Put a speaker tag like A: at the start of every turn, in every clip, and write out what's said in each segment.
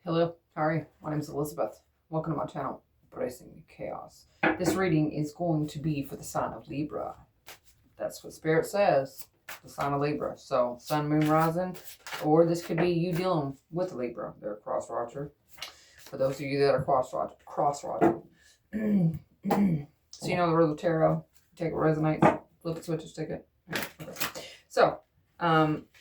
A: Hello, how are you? My name is Elizabeth. Welcome to my channel, Bracing Chaos. This reading is going to be for the sign of Libra. That's what Spirit says, the sign of Libra. So, Sun, Moon, Rising, or this could be you dealing with Libra. They're cross-watcher. For those of you that are cross-watching. So, you know the rule of tarot. Take what resonates, flip it, switch it, stick it. Okay. So,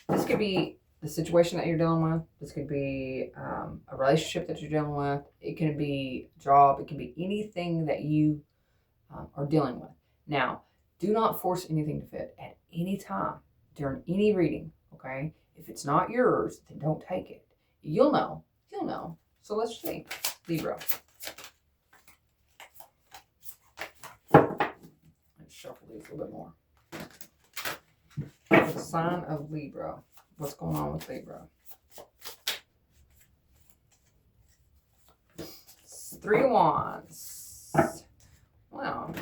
A: this could be the situation that you're dealing with. This could be a relationship that you're dealing with. It can be a job. It can be anything that you are dealing with. Now, do not force anything to fit at any time during any reading, okay? If it's not yours, then don't take it. You'll know. You'll know. So let's see. Libra. Let's shuffle these a little bit more. The sign of Libra. What's going on with Libra? Three of Wands. Wow.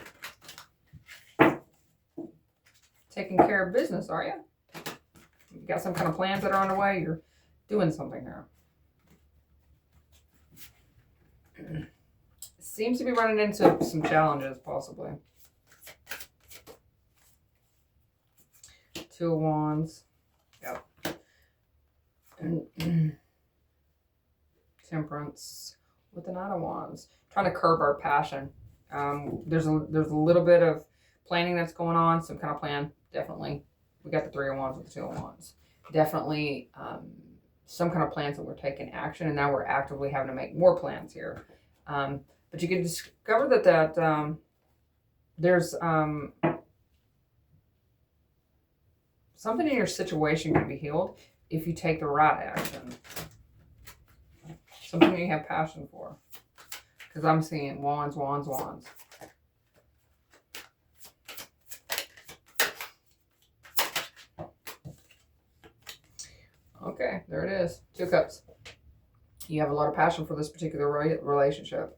A: Taking care of business, are you? You got some kind of plans that are on the way? You're doing something here. Seems to be running into some challenges, possibly. Two of Wands. Yep. Temperance with the Knight of Wands. Trying to curb our passion. There's a little bit of planning that's going on. Some kind of plan. Definitely. We got the Three of Wands with the Two of Wands. Definitely some kind of plans that we're taking action. And now we're actively having to make more plans here. But you can discover that there's something in your situation can be healed if you take the right action. Something you have passion for. Because I'm seeing wands, wands, wands. Okay, there it is. Two of Cups. You have a lot of passion for this particular relationship.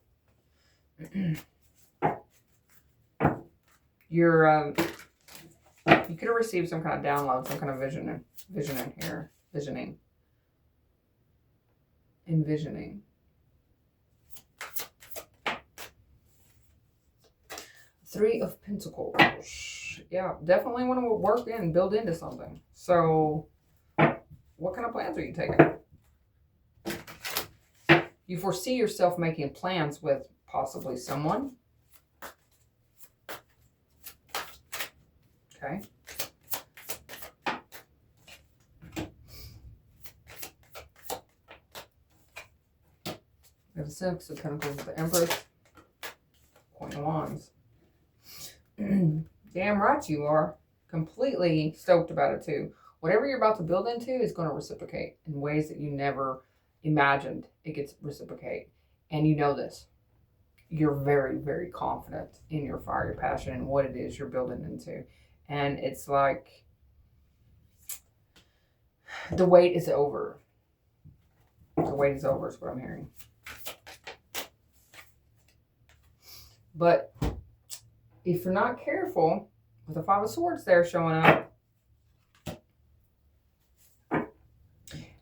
A: You could have received some kind of download, some kind of envisioning. Three of Pentacles. Yeah, definitely want to work in, build into something. So, what kind of plans are you taking? You foresee yourself making plans with possibly someone. Okay. We have the Six of Pentacles with the Empress. Queen of Wands. Damn right you are. Completely stoked about it too. Whatever you're about to build into is going to reciprocate in ways that you never imagined it gets reciprocate. And you know this. You're very, very confident in your fire, your passion, and what it is you're building into. And it's like the wait is over. The wait is over is what I'm hearing. But if you're not careful, with the Five of Swords there showing up,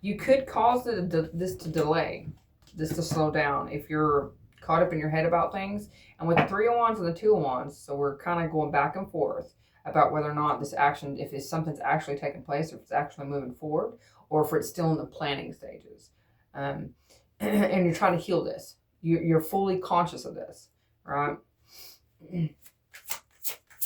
A: you could cause this to delay, this to slow down if you're caught up in your head about things. And with the Three of Wands and the Two of Wands, so we're kind of going back and forth about whether or not this action, if it's something's actually taking place, or if it's actually moving forward, or if it's still in the planning stages. And you're trying to heal this. You're fully conscious of this, right?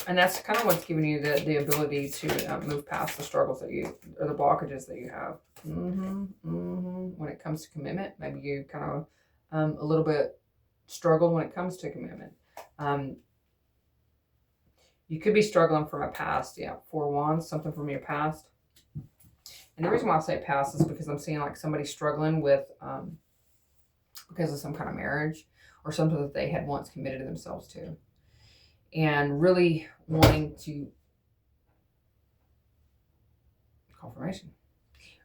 A: And that's kind of what's giving you the ability to move past the struggles that you, or the blockages that you have. When it comes to commitment, maybe you kind of a little bit struggle when it comes to commitment. You could be struggling from a past. Yeah, Four of Wands, something from your past. And the reason why I say past is because I'm seeing like somebody struggling with, because of some kind of marriage or something that they had once committed themselves to. And really wanting to, confirmation,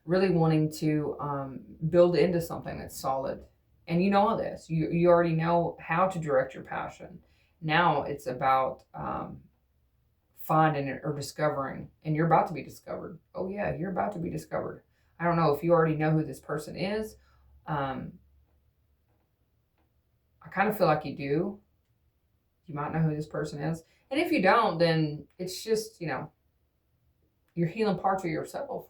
A: really wanting to build into something that's solid. And you know all this. You already know how to direct your passion. Now it's about finding it or discovering. And you're about to be discovered. Oh yeah, you're about to be discovered. I don't know if you already know who this person is. I kind of feel like you do. You might know who this person is. And if you don't, then it's just, you know, you're healing parts of yourself.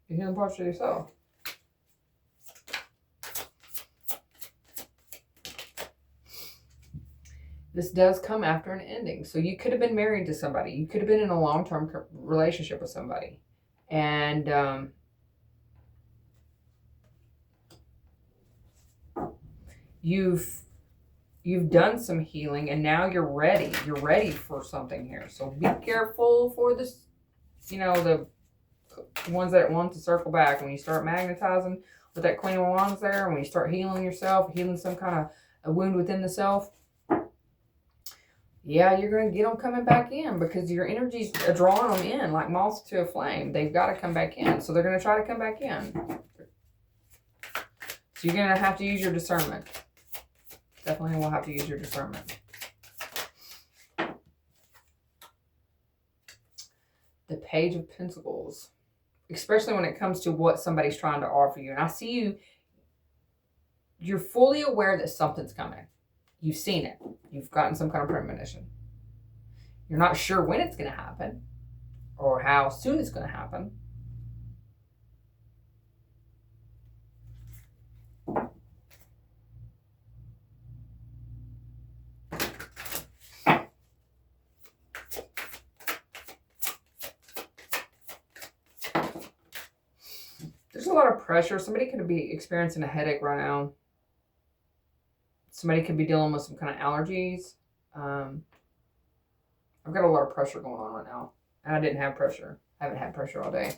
A: You're healing parts of yourself. This does come after an ending. So you could have been married to somebody. You could have been in a long-term relationship with somebody. And you've done some healing, and now you're ready. You're ready for something here. So be careful for this, you know, the ones that want to circle back. When you start magnetizing with that Queen of Wands there, when you start healing yourself, healing some kind of a wound within the self, yeah, you're going to get them coming back in, because your energy's drawing them in like moths to a flame. They've got to come back in. So they're going to try to come back in. So you're going to have to use your discernment. Definitely will have to use your discernment. The Page of Pentacles. Especially when it comes to what somebody's trying to offer you. And I see you're fully aware that something's coming. You've seen it. You've gotten some kind of premonition. You're not sure when it's going to happen or how soon it's going to happen. There's a lot of pressure. Somebody could be experiencing a headache right now. Somebody could be dealing with some kind of allergies. I've got a lot of pressure going on right now. And I didn't have pressure. I haven't had pressure all day.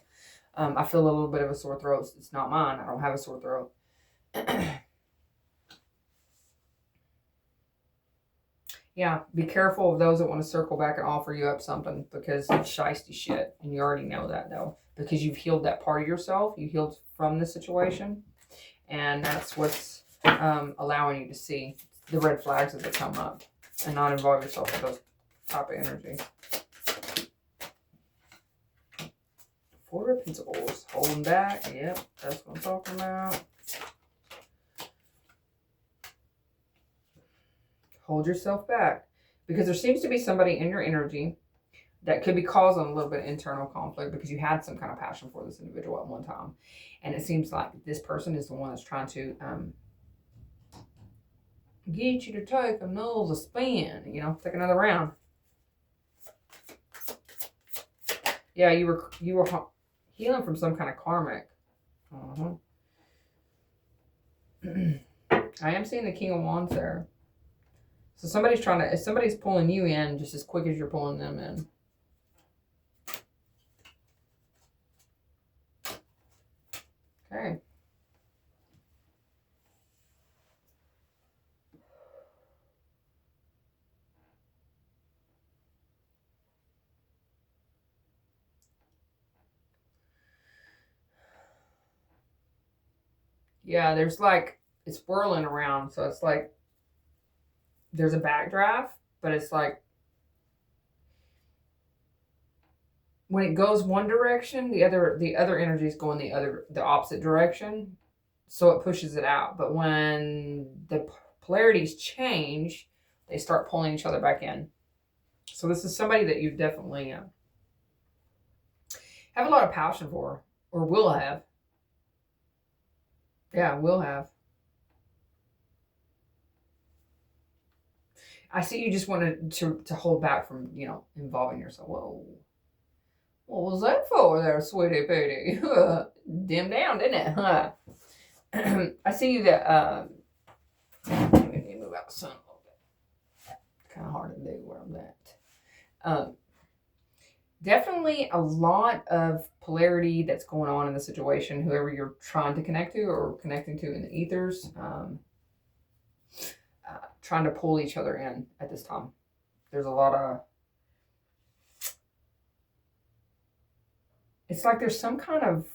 A: I feel a little bit of a sore throat. It's not mine. I don't have a sore throat. Yeah, be careful of those that want to circle back and offer you up something, because it's shiesty shit. And you already know that, though. Because you've healed that part of yourself. You healed from the situation. And that's what's allowing you to see the red flags as they come up. And not involve yourself with those type of energy. Four of Pentacles. Holding back. Yep, that's what I'm talking about. Hold yourself back. Because there seems to be somebody in your energy that could be causing a little bit of internal conflict, because you had some kind of passion for this individual at one time. And it seems like this person is the one that's trying to get you to take another spin, you know, take another round. Yeah, you were healing from some kind of karmic. I am seeing the King of Wands there. So somebody's pulling you in just as quick as you're pulling them in. Okay. Yeah, there's like, it's whirling around. So it's like, there's a backdraft, but it's like, when it goes one direction, the other energy is going the opposite direction. So it pushes it out. But when the polarities change, they start pulling each other back in. So this is somebody that you definitely have a lot of passion for, or will have. Yeah, will have. I see you just wanted to hold back from, you know, involving yourself. Whoa. What was that for there, sweetie patty? Dimmed down, didn't it? Huh? I see you that, let me move out the sun a little bit. Kind of hard to do where I'm at. Definitely a lot of polarity that's going on in the situation, whoever you're trying to connect to or connecting to in the ethers, trying to pull each other in at this time. There's a lot of, it's like there's some kind of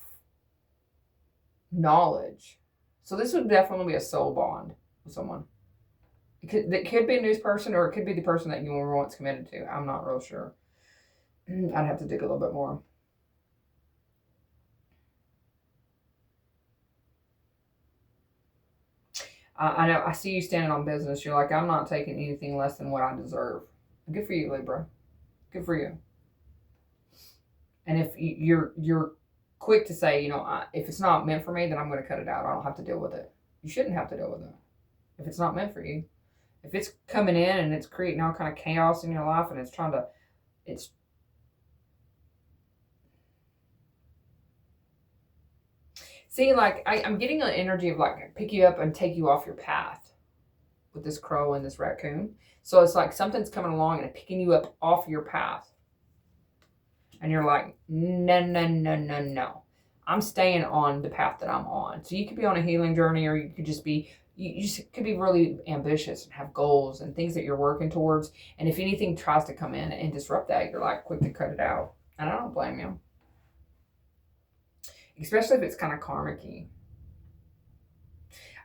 A: knowledge. So this would definitely be a soul bond with someone. It could be a new person, or it could be the person that you were once committed to. I'm not real sure. I'd have to dig a little bit more. I know, I see you standing on business. You're like, I'm not taking anything less than what I deserve. Good for you, Libra. Good for you. And if you're quick to say, you know, if it's not meant for me, then I'm going to cut it out. I don't have to deal with it. You shouldn't have to deal with it if it's not meant for you. If it's coming in and it's creating all kind of chaos in your life and it's see, like, I'm getting an energy of like pick you up and take you off your path with this crow and this raccoon. So it's like something's coming along and picking you up off your path. And you're like, no, no, no, no, no. I'm staying on the path that I'm on. So you could be on a healing journey, or you could just be, you just could be really ambitious and have goals and things that you're working towards. And if anything tries to come in and disrupt that, you're like quick to cut it out. And I don't blame you. Especially if it's kind of karmic-y.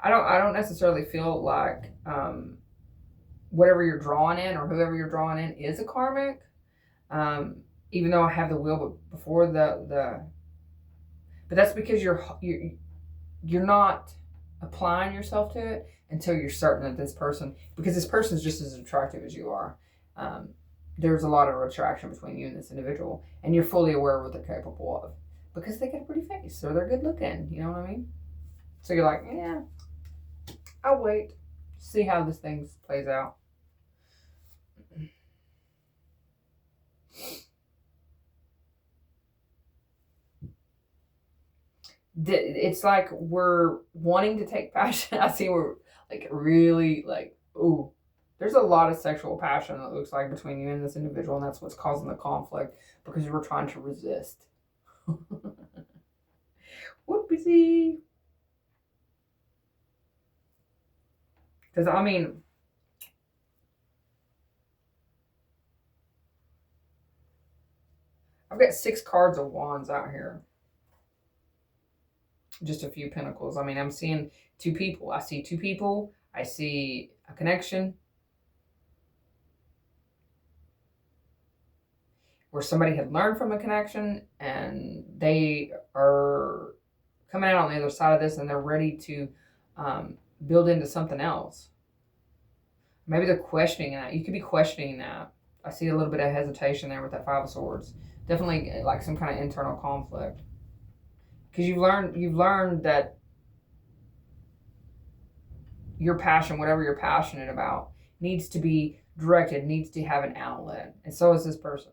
A: I don't necessarily feel like whatever you're drawing in or whoever you're drawing in is a karmic. Even though I have the wheel before but that's because you're not applying yourself to it until you're certain that this person, because this person is just as attractive as you are. There's a lot of attraction between you and this individual, and you're fully aware of what they're capable of because they got a pretty face or they're good looking. You know what I mean? So you're like, yeah, I'll wait, see how this thing plays out. It's like we're wanting to take passion. I see we're like really like, ooh, there's a lot of sexual passion that looks like between you and this individual, and that's what's causing the conflict because you were trying to resist. Whoopsie. Because I mean, I've got 6 cards of wands out here. Just a few pentacles. I mean, I'm seeing 2 people. I see 2 people. I see a connection where somebody had learned from a connection and they are coming out on the other side of this and they're ready to build into something else. Maybe they're questioning that. You could be questioning that. I see a little bit of hesitation there with that 5 of Swords. Definitely like some kind of internal conflict. Because you've learned that your passion, whatever you're passionate about, needs to be directed, needs to have an outlet. And so is this person.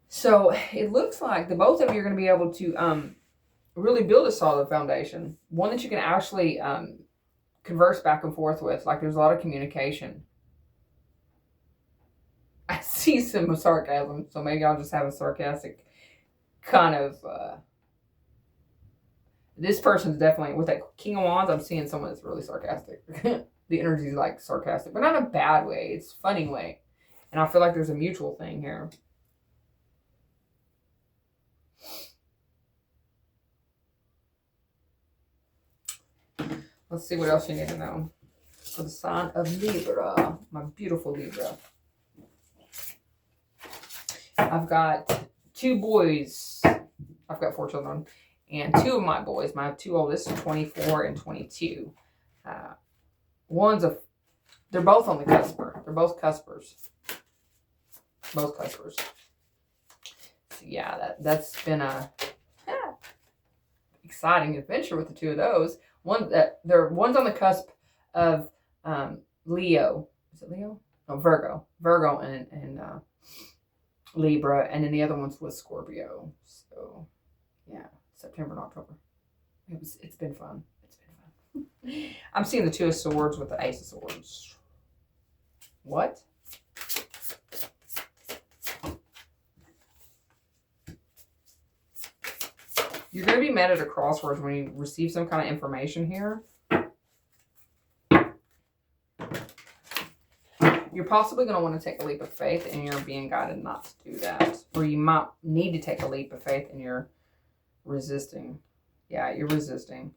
A: So it looks like the both of you are going to be able to really build a solid foundation. One that you can actually converse back and forth with. Like there's a lot of communication. I see some sarcasm, so maybe I'll just have a sarcastic kind of this person's definitely with that King of Wands. I'm seeing someone that's really sarcastic. The energy is like sarcastic, but not in a bad way. It's a funny way, and I feel like there's a mutual thing here. Let's see what else you need to know for the sign of Libra, my beautiful Libra. I've got 2 boys. I've got 4 children. And 2 of my boys, my 2 oldest, 24 and 22. They're both on the cusper. They're both cuspers. Both cuspers. So yeah, that's been a exciting adventure with the 2 of those. One's on the cusp of Leo. Is it Leo? No, Virgo. Virgo and Libra, and then the other one's with Scorpio. So yeah, September and October. It's been fun. It's been fun. I'm seeing the 2 of Swords with the Ace of Swords. What? You're going to be met at a crossroads when you receive some kind of information here. You're possibly going to want to take a leap of faith, and you're being guided not to do that. Or you might need to take a leap of faith, and you're resisting. Yeah, you're resisting.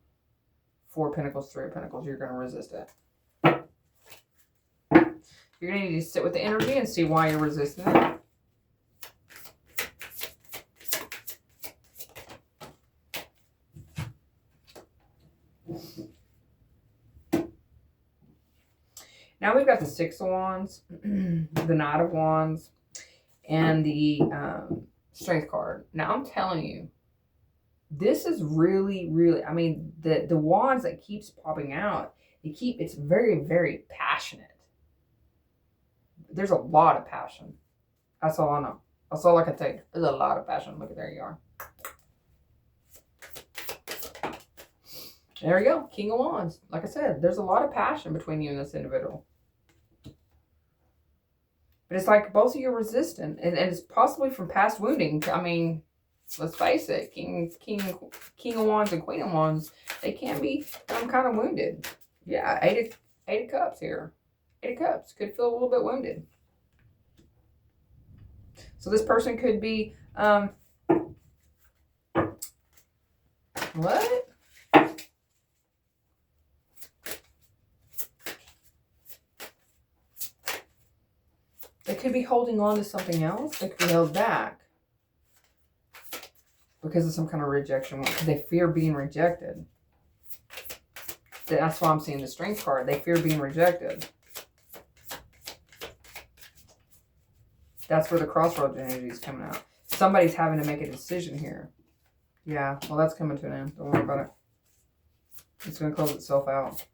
A: 4 Pentacles, 3 of Pentacles. You're going to resist it. You're going to need to sit with the energy and see why you're resisting it. Now we've got the Six of Wands, the Knight of Wands, and the Strength card. Now I'm telling you, this is really, really, I mean, the wands that keeps popping out, it's very, very passionate. There's a lot of passion. That's all I know. That's all I can take. There's a lot of passion. Look at, there you are. There you go. King of Wands. Like I said, there's a lot of passion between you and this individual. But it's like both of you are resistant. And it's possibly from past wounding. I mean, let's face it. King of Wands and Queen of Wands, they can be kind of wounded. Yeah, Eight of Cups here. Eight of Cups. Could feel a little bit wounded. So this person could be, what? They could be holding on to something else. They could be held back because of some kind of rejection. They fear being rejected. That's why I'm seeing the Strength card. They fear being rejected. That's where the crossroads energy is coming out. Somebody's having to make a decision here. Yeah, well, that's coming to an end. Don't worry about it. It's going to close itself out.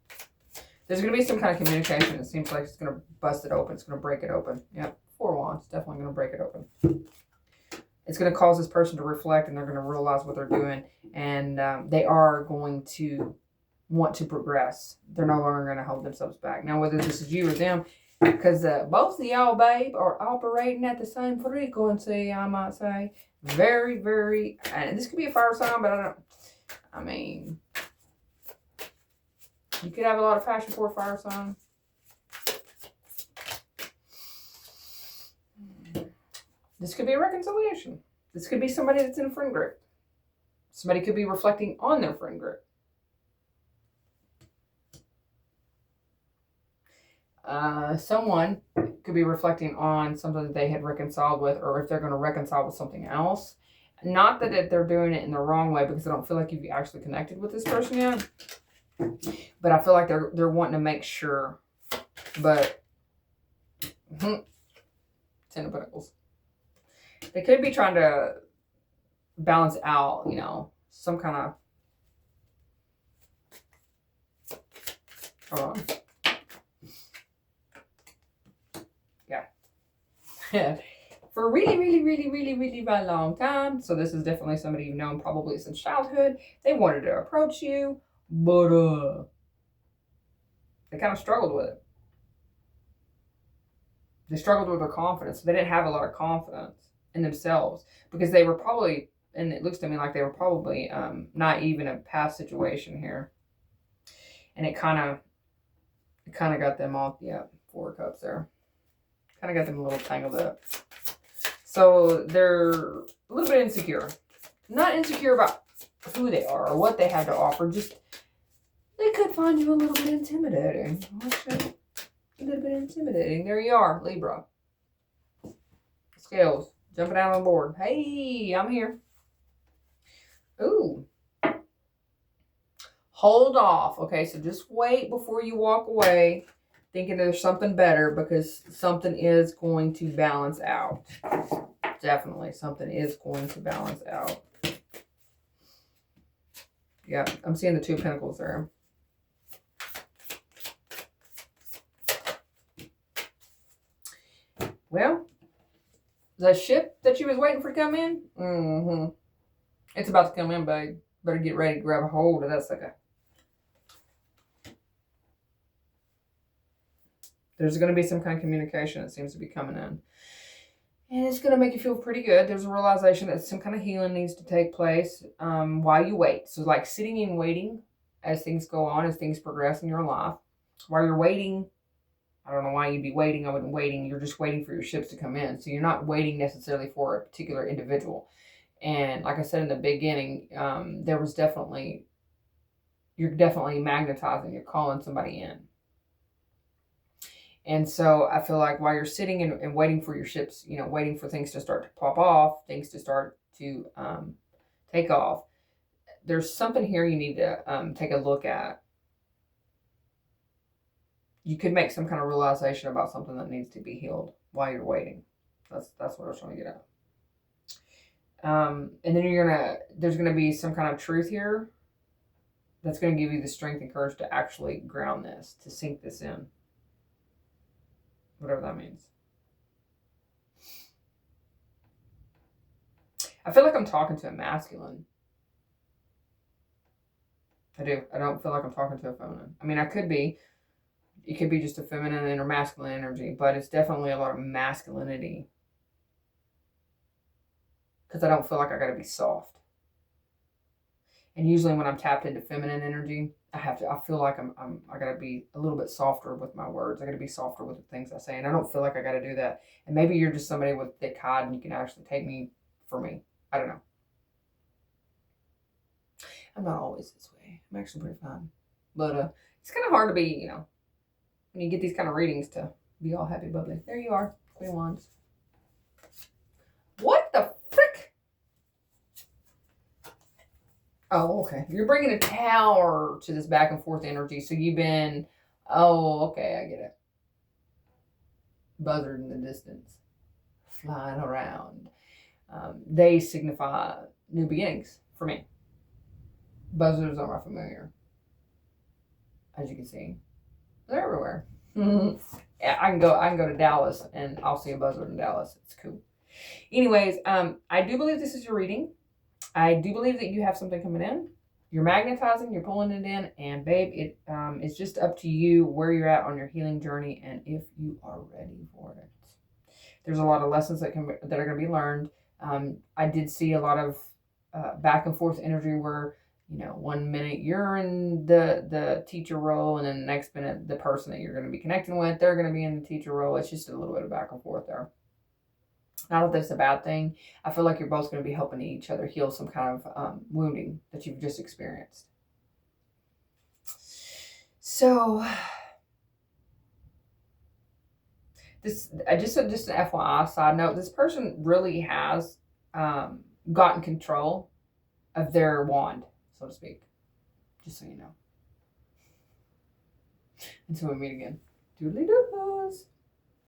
A: There's going to be some kind of communication. It seems like it's going to bust it open. It's going to break it open. Yep, Four of Wands. Definitely going to break it open. It's going to cause this person to reflect, and they're going to realize what they're doing. And they are going to want to progress. They're no longer going to hold themselves back. Now, whether this is you or them, because both of y'all, babe, are operating at the same frequency, I might say. Very, very, and this could be a fire sign, but I mean, you could have a lot of passion for a fire sign. This could be a reconciliation. This could be somebody that's in a friend group. Somebody could be reflecting on their friend group. Someone could be reflecting on something that they had reconciled with, or if they're going to reconcile with something else. Not that they're doing it in the wrong way, because I don't feel like you've actually connected with this person yet. But I feel like they're wanting to make sure. But Ten of Pentacles. They could be trying to balance out, you know, some kind of. Hold on. Yeah. For a really, really, really, really, really, really long time. So this is definitely somebody you've known probably since childhood. They wanted to approach you, but they kind of struggled with it. They struggled with their confidence. They didn't have a lot of confidence in themselves because they were probably, and it looks to me like they were probably naive in a past situation here. And it kind of got them all, yeah, Four of Cups there. Kind of got them a little tangled up. So they're a little bit insecure. Not insecure about who they are or what they have to offer. Just, they could find you a little bit intimidating. Actually, a little bit intimidating. There you are, Libra. Scales. Jumping out on the board. Hey, I'm here. Ooh. Hold off. Okay, so just wait before you walk away thinking there's something better, because something is going to balance out. Definitely, something is going to balance out. Yeah, I'm seeing the Two of Pentacles there. Well, the ship that you was waiting for to come in, it's about to come in, babe. Better get ready to grab a hold of that sucker. There's going to be some kind of communication that seems to be coming in. And it's going to make you feel pretty good. There's a realization that some kind of healing needs to take place while you wait. So like sitting and waiting as things go on, as things progress in your life. While you're waiting, I don't know why you'd be waiting. I wouldn't waiting. You're just waiting for your ships to come in. So you're not waiting necessarily for a particular individual. And like I said in the beginning, there was definitely, you're definitely magnetizing. You're calling somebody in. And so I feel like while you're sitting and waiting for your ships, you know, waiting for things to start to pop off, things to start to take off, there's something here you need to take a look at. you could make some kind of realization about something that needs to be healed while you're waiting. That's what I was trying to get at. And then there's gonna be some kind of truth here that's gonna give you the strength and courage to actually ground this, to sink this in. Whatever that means. I feel like I'm talking to a masculine. I do. I don't feel like I'm talking to a feminine. I mean, I could be. It could be just a feminine and or masculine energy, but it's definitely a lot of masculinity. Because I don't feel like I gotta be soft. And usually when I'm tapped into feminine energy, I feel like I gotta be a little bit softer with my words. I gotta be softer with the things I say. And I don't feel like I gotta do that. And maybe you're just somebody with thick hide and you can actually take me for me. I don't know. I'm not always this way. I'm actually pretty fine. But it's kind of hard to be, you know, when you get these kind of readings to be all happy bubbly. There you are, Queen of Wands. What the frick? Oh, okay. You're bringing a tower to this back and forth energy. So you've been, oh, okay, I get it. Buzzard in the distance, flying around. They signify new beginnings for me. Buzzards are my familiar. As you can see, they're everywhere. Yeah, I can go to Dallas and I'll see a buzzard in Dallas. It's cool. Anyways, I do believe this is your reading. I do believe that you have something coming in. You're magnetizing, you're pulling it in, and babe, it's just up to you where you're at on your healing journey and if you are ready for it. There's a lot of lessons that are going to be learned. I did see a lot of back and forth energy where, you know, 1 minute you're in the teacher role, and then the next minute the person that you're going to be connecting with, they're going to be in the teacher role. It's just a little bit of back and forth there. Not that that's a bad thing. I feel like you're both going to be helping each other heal some kind of wounding that you've just experienced. So, just an FYI side note, this person really has gotten control of their wand, so to speak. Just so you know. Until we meet again. Doodly doodles.